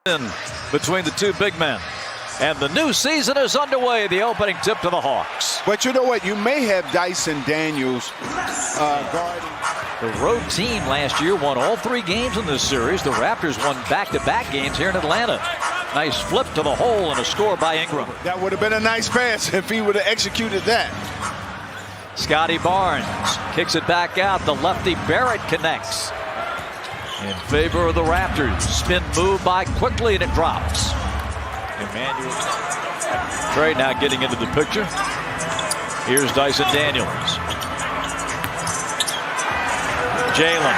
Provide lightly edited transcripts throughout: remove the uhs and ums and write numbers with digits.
In between the two big men. And the new season is underway. The opening tip to the Hawks. But you know what? You may have Dyson Daniels guarding. The road team last year won all 3 games in this series. The Raptors won back-to-back games here in Atlanta. Nice flip to the hole and a score by Ingram. That would have been a nice pass if he would have executed that. Scotty Barnes kicks it back out. The lefty Barrett connects. In favor of the Raptors. Spin move by quickly and it drops. Emmanuel Trey now getting into the picture. Here's Dyson Daniels. Jalen.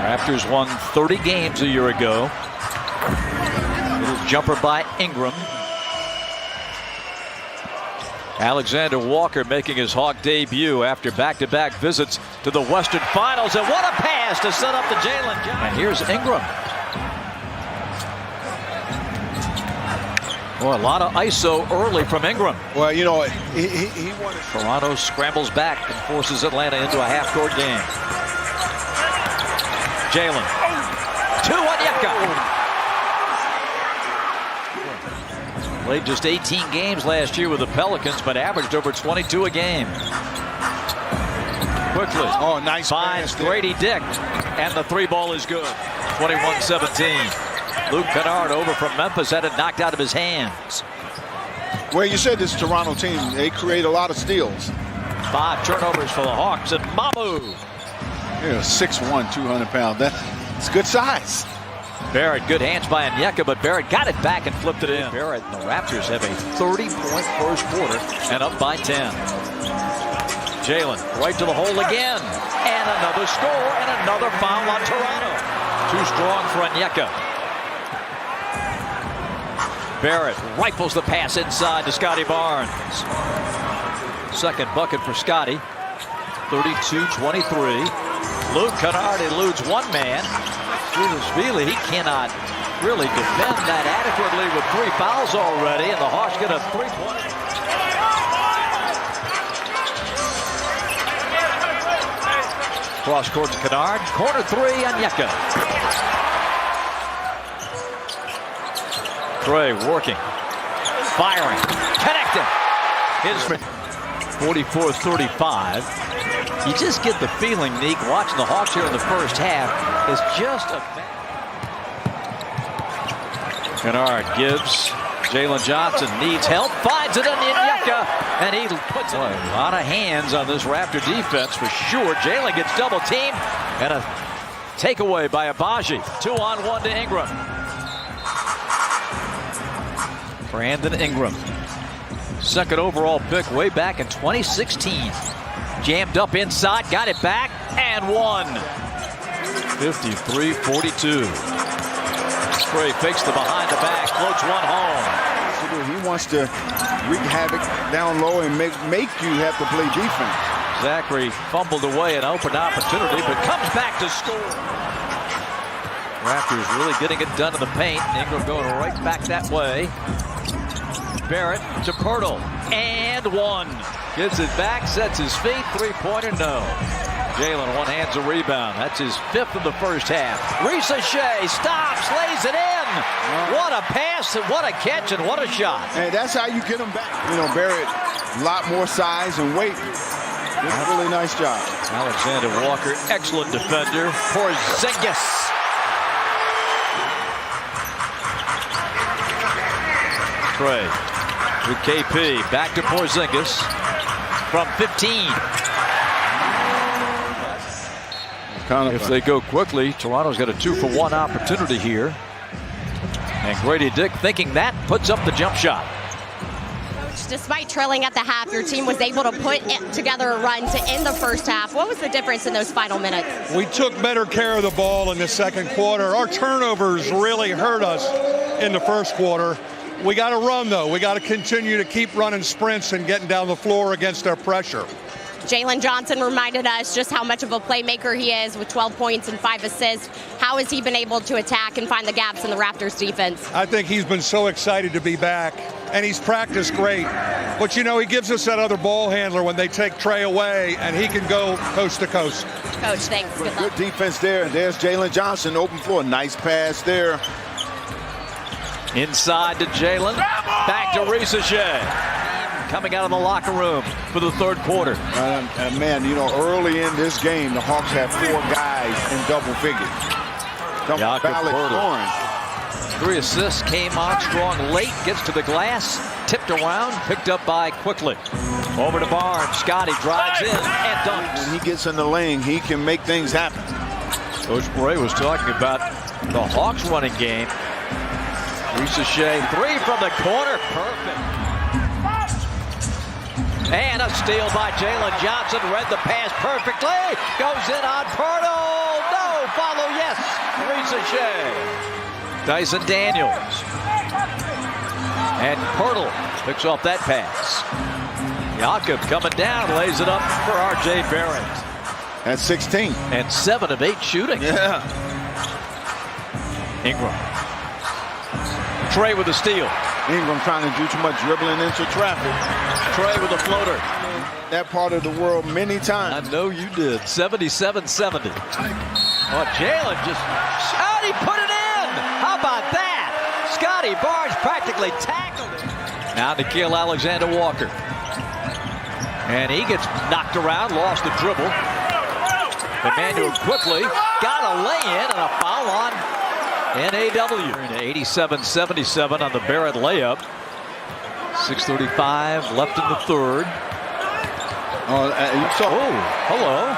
Raptors won 30 games a year ago. Little jumper by Ingram. Alexander Walker making his Hawk debut after back-to-back visits to the Western Finals. And what a pass to set up the Jalen. And here's Ingram. Boy, a lot of ISO early from Ingram. Well, you know, he wanted. Toronto scrambles back and forces Atlanta into a half-court game. Jalen. 2 Onyeka. Played just 18 games last year with the Pelicans, but averaged over 22 a game. Quickly. Oh, nice. Finds Grady Dick, and the 3-ball is good. 21-17. Luke Kennard over from Memphis had it knocked out of his hands. Well, you said this Toronto team, they create a lot of steals. 5 turnovers for the Hawks, and Mamu. Yeah, 6'1", 200 pounds. That's good size. Barrett, good hands by Onyeka, but Barrett got it back and flipped it in. Barrett and the Raptors have a 30-point first quarter and up by 10. Jalen right to the hole again. And another score and another foul on Toronto. Too strong for Onyeka. Barrett rifles the pass inside to Scotty Barnes. Second bucket for Scotty. 32-23. Luke Kennard eludes one man. He cannot really defend that adequately with 3 fouls already, and the Hawks get a 3-point. Cross court to Kennard. Corner 3, Onyeka. Trey working. Firing. Connected. His 44-35. You just get the feeling, Neek, watching the Hawks here in the first half, is just a... Kennard gives. Jalen Johnson needs help. Finds it on Onyeka. And he puts a lot of hands on this Raptor defense for sure. Jalen gets double teamed. And a takeaway by Abaji. 2-on-1 to Ingram. Brandon Ingram. Second overall pick way back in 2016. Jammed up inside, got it back, and won. 53-42. Trey fakes the behind the back, floats one home. He wants to wreak havoc down low and make you have to play defense. Zachary fumbled away an open opportunity, but comes back to score. Raptors really getting it done in the paint. Ingram going right back that way. Barrett to Pirtle, and one. Gets it back, sets his feet, 3-pointer, no. Jalen one-hands a rebound. That's his 5th of the first half. Shea stops, lays it in. What a pass, and what a catch, and what a shot. And that's how you get him back. You know, Barrett, a lot more size and weight. Did a really nice job. Alexander Walker, excellent defender. Porzingis. Trey with KP, back to Porzingis from 15. If they go quickly, Toronto's got a 2-for-1 opportunity here. And Grady Dick thinking that puts up the jump shot. Coach, despite trailing at the half, your team was able to put together a run to end the first half. What was the difference in those final minutes? We took better care of the ball in the second quarter. Our turnovers really hurt us in the first quarter. We got to run, though. We got to continue to keep running sprints and getting down the floor against their pressure. Jalen Johnson reminded us just how much of a playmaker he is with 12 points and 5 assists. How has he been able to attack and find the gaps in the Raptors defense? I think he's been so excited to be back. and he's practiced great. But, you know, he gives us that other ball handler when they take Trey away, and he can go coast to coast. Coach, thanks. Good luck. Good defense there. And there's Jalen Johnson, open floor. Nice pass there. Inside to Jalen. Back to Shea. Coming out of the locker room for the third quarter. Man, you know, early in this game, the Hawks have 4 guys in double figures. Valid scoring. 3 assists, came on strong late, gets to the glass, tipped around, picked up by Quickly. Over to Barnes. Scotty drives in and dunks. When he gets in the lane, he can make things happen. Coach Bray was talking about the Hawks running game. Shea, 3 from the corner. Perfect. And a steal by Jalen Johnson. Read the pass perfectly. Goes in on Pirtle. No, follow, yes. Shea. Dyson Daniels. And Pirtle picks off that pass. Jakob coming down, lays it up for R.J. Barrett. That's 16. And 7 of 8 shooting. Yeah. Ingram. Trey with a steal. Ingram trying to do too much dribbling into traffic. Trey with a floater. That part of the world many times. I know you did. 77-70. Oh, Jalen just... Scotty put it in! How about that? Scotty Barnes practically tackled it. Now Nickeil Alexander-Walker. And he gets knocked around, lost the dribble. Emmanuel Quickly got a lay-in and a foul on NAW. 87-77 on the Barrett layup. 6:35 left in the third. Oh, hello.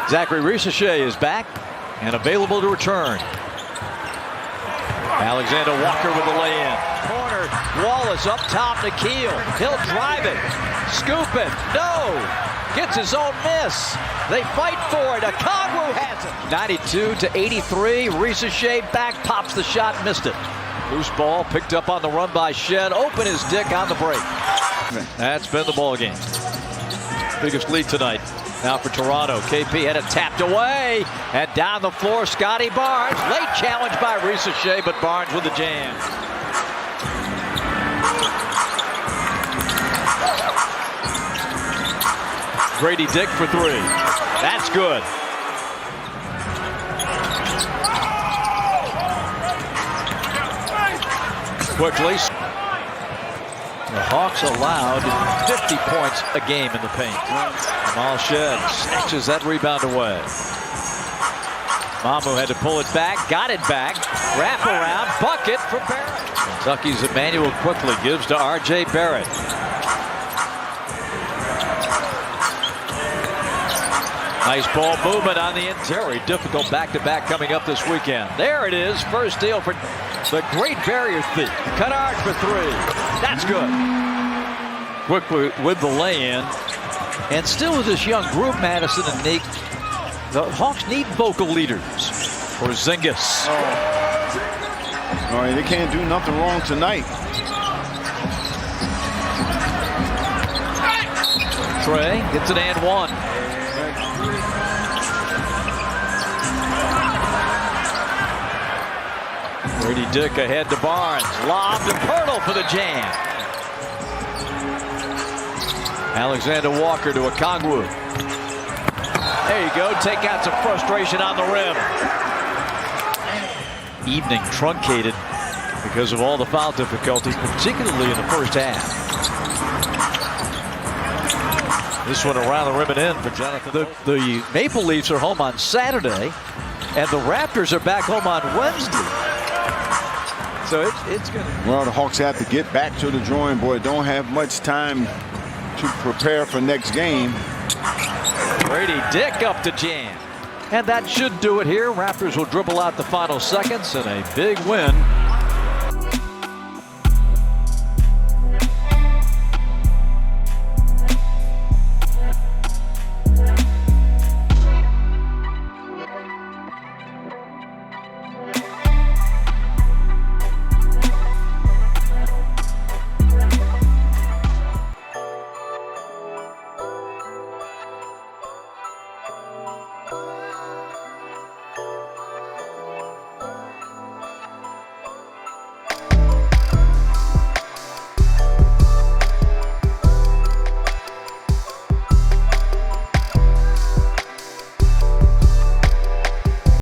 Zachary Shea is back and available to return. Alexander Walker with the lay-in. Corner, Wallace up top, Nickeil. He'll drive it. Scoop it. No. Gets his own miss. They fight for it. Okongwu has it. 92-83. Shea back, pops the shot, missed it. Loose ball picked up on the run by Shed. Open his dick on the break. That's been the ball game. Biggest lead tonight. Now for Toronto. KP had it tapped away. And down the floor, Scotty Barnes. Late challenge by Shea, but Barnes with the jam. Grady Dick for 3. That's good. Quickly. The Hawks allowed 50 points a game in the paint. Jamal Shed snatches that rebound away. Mamu had to pull it back, got it back. Wrap around, bucket for Barrett. Kentucky's Emmanuel Quickly gives to R.J. Barrett. Nice ball movement on the interior. Difficult back-to-back coming up this weekend. There it is. First steal for the Great Barrier Thief. Kennard for 3. That's good. Quickly with the lay-in. And still with this young group, Madison and Nick, the Hawks need vocal leaders. Porzingis. All right, they can't do nothing wrong tonight. Trey gets an and 1. Grady Dick ahead to Barnes. Lob to Pirtle for the jam. Alexander Walker to Okongwu. There you go. Take out some frustration on the rim. Evening truncated because of all the foul difficulties, particularly in the first half. This one around the rim and in for Jonathan. The Maple Leafs are home on Saturday, and the Raptors are back home on Wednesday. So it's going to... Well, the Hawks have to get back to the drawing board. Don't have much time to prepare for next game. Grady Dick up to jam. And that should do it here. Raptors will dribble out the final seconds, and a big win